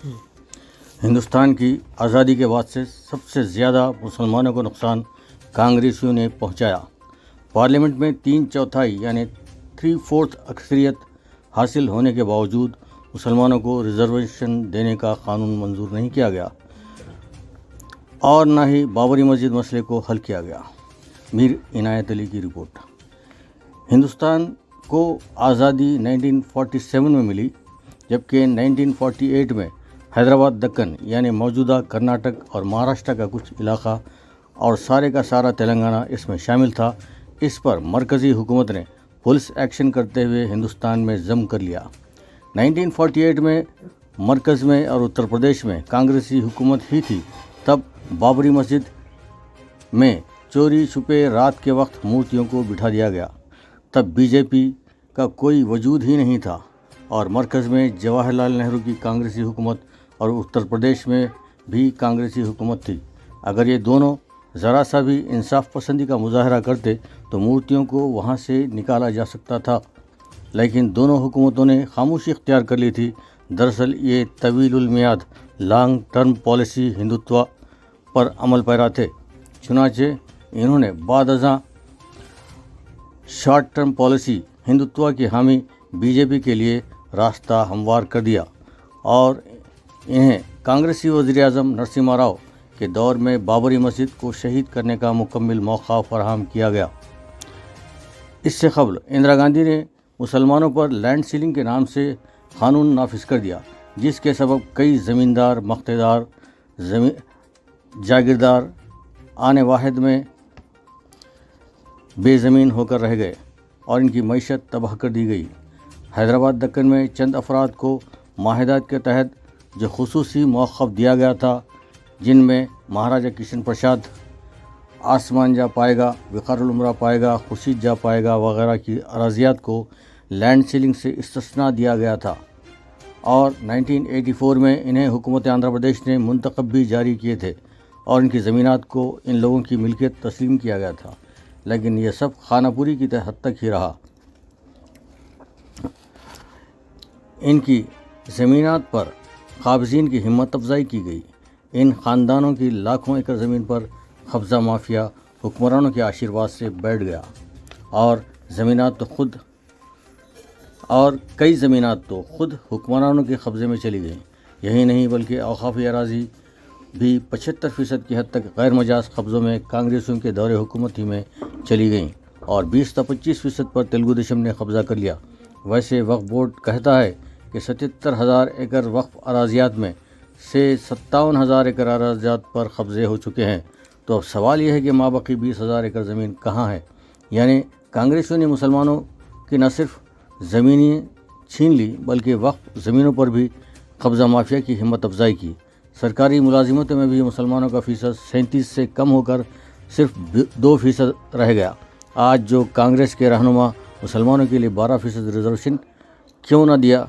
ہندوستان کی آزادی کے بعد سے سب سے زیادہ مسلمانوں کو نقصان کانگریسیوں نے پہنچایا۔ پارلیمنٹ میں 3/4 یعنی 3/4 اکثریت حاصل ہونے کے باوجود مسلمانوں کو ریزرویشن دینے کا قانون منظور نہیں کیا گیا اور نہ ہی بابری مسجد مسئلے کو حل کیا گیا۔ میر عنایت علی کی رپورٹ۔ ہندوستان کو آزادی 1947 میں ملی، جبکہ 1948 میں حیدرآباد دکن یعنی موجودہ کرناٹک اور مہاراشٹر کا کچھ علاقہ اور سارے کا سارا تلنگانہ اس میں شامل تھا۔ اس پر مرکزی حکومت نے پولیس ایکشن کرتے ہوئے ہندوستان میں ضم کر لیا۔ 1948 میں مرکز میں اور اتر پردیش میں کانگریسی حکومت ہی تھی، تب بابری مسجد میں چوری چھپے رات کے وقت مورتیوں کو بٹھا دیا گیا۔ تب بی جے پی کا کوئی وجود ہی نہیں تھا اور مرکز میں جواہر لال نہرو کی کانگریسی حکومت اور اتر پردیش میں بھی کانگریسی حکومت تھی۔ اگر یہ دونوں ذرا سا بھی انصاف پسندی کا مظاہرہ کرتے تو مورتیوں کو وہاں سے نکالا جا سکتا تھا، لیکن دونوں حکومتوں نے خاموشی اختیار کر لی تھی۔ دراصل یہ طویل المیعاد لانگ ٹرم پالیسی ہندوتوا پر عمل پیرا تھے، چنانچہ انہوں نے بعد ازاں شارٹ ٹرم پالیسی ہندوتوا کی حامی بی جے پی کے لیے راستہ ہموار کر دیا اور انہیں کانگریسی وزیر اعظم نرسمہا راؤ کے دور میں بابری مسجد کو شہید کرنے کا مکمل موقع فراہم کیا گیا۔ اس سے قبل اندرا گاندھی نے مسلمانوں پر لینڈ سیلنگ کے نام سے قانون نافذ کر دیا، جس کے سبب کئی زمیندار مقتدار جاگیردار آن واحد میں بے زمین ہو کر رہ گئے اور ان کی معیشت تباہ کر دی گئی۔ حیدرآباد دکن میں چند افراد کو معاہدات کے تحت جو خصوصی موقف دیا گیا تھا، جن میں مہاراجا کرشن پرساد، آسمان جا پائے گا، وقار العمرہ پائے گا، خورشید جا پائے گا وغیرہ کی اراضیات کو لینڈ سیلنگ سے استثناء دیا گیا تھا، اور 1984 میں انہیں حکومت آندھرا پردیش نے منتخب بھی جاری کیے تھے اور ان کی زمینات کو ان لوگوں کی ملکیت تسلیم کیا گیا تھا، لیکن یہ سب خانہ پوری کی حد تک ہی رہا۔ ان کی زمینات پر قابضین کی ہمت افزائی کی گئی۔ ان خاندانوں کی لاکھوں ایکڑ زمین پر قبضہ مافیا حکمرانوں کے آشیرواد سے بیٹھ گیا اور کئی زمینات تو خود حکمرانوں کے قبضے میں چلی گئیں۔ یہی نہیں بلکہ اوقافی اراضی بھی 75% کی حد تک غیر مجاز قبضوں میں کانگریسیوں کے دور حکومت ہی میں چلی گئیں اور 20 تا 25% پر تلگو دیشم نے قبضہ کر لیا۔ ویسے وقف بورڈ کہتا ہے کہ 77,000 ایکڑ وقف اراضیات میں سے 57,000 ایکڑ اراضیات پر قبضے ہو چکے ہیں۔ تو اب سوال یہ ہے کہ مابقی 20,000 ایکڑ زمین کہاں ہے؟ یعنی کانگریسیوں نے مسلمانوں کی نہ صرف زمینیں چھین لی بلکہ وقف زمینوں پر بھی قبضہ مافیا کی ہمت افزائی کی۔ سرکاری ملازمتوں میں بھی مسلمانوں کا فیصد 37 سے کم ہو کر صرف 2% رہ گیا۔ آج جو کانگریس کے رہنما مسلمانوں کے لیے 12% ریزرویشن کیوں نہ دیا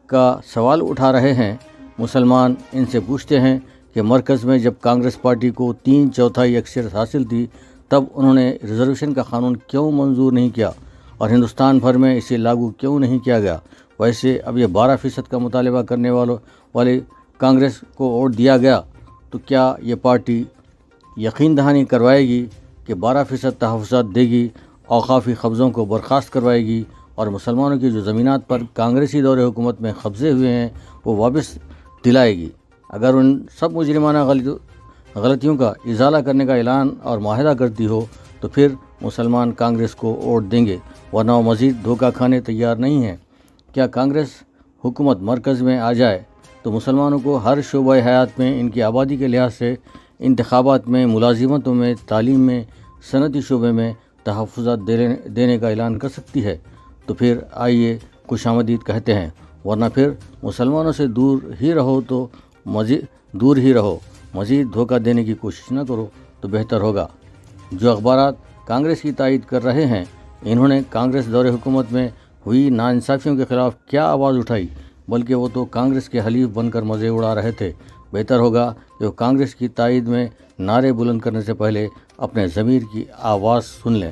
کا سوال اٹھا رہے ہیں، مسلمان ان سے پوچھتے ہیں کہ مرکز میں جب کانگریس پارٹی کو 3/4 اکثریت حاصل تھی، تب انہوں نے ریزرویشن کا قانون کیوں منظور نہیں کیا اور ہندوستان بھر میں اسے لاگو کیوں نہیں کیا گیا؟ ویسے اب یہ 12% کا مطالبہ کرنے والے کانگریس کو ووٹ دیا گیا تو کیا یہ پارٹی یقین دہانی کروائے گی کہ 12% تحفظات دے گی، اوقافی قبضوں کو برخاست کروائے گی اور مسلمانوں کی جو زمینات پر کانگریسی دور حکومت میں قبضے ہوئے ہیں وہ واپس دلائے گی؟ اگر ان سب مجرمانہ غلطیوں کا ازالہ کرنے کا اعلان اور معاہدہ کرتی ہو تو پھر مسلمان کانگریس کو ووٹ دیں گے، ورنہ وہ مزید دھوکہ کھانے تیار نہیں ہیں۔ کیا کانگریس حکومت مرکز میں آ جائے تو مسلمانوں کو ہر شعبہ حیات میں ان کی آبادی کے لحاظ سے انتخابات میں، ملازمتوں میں، تعلیم میں، صنعتی شعبے میں تحفظات دینے کا اعلان کر سکتی ہے؟ تو پھر آئیے خوش آمدید کہتے ہیں، ورنہ پھر مسلمانوں سے دور ہی رہو، مزید دھوکہ دینے کی کوشش نہ کرو تو بہتر ہوگا۔ جو اخبارات کانگریس کی تائید کر رہے ہیں، انہوں نے کانگریس دور حکومت میں ہوئی ناانصافیوں کے خلاف کیا آواز اٹھائی، بلکہ وہ تو کانگریس کے حلیف بن کر مزے اڑا رہے تھے۔ بہتر ہوگا کہ وہ کانگریس کی تائید میں نعرے بلند کرنے سے پہلے اپنے ضمیر کی آواز سن لیں۔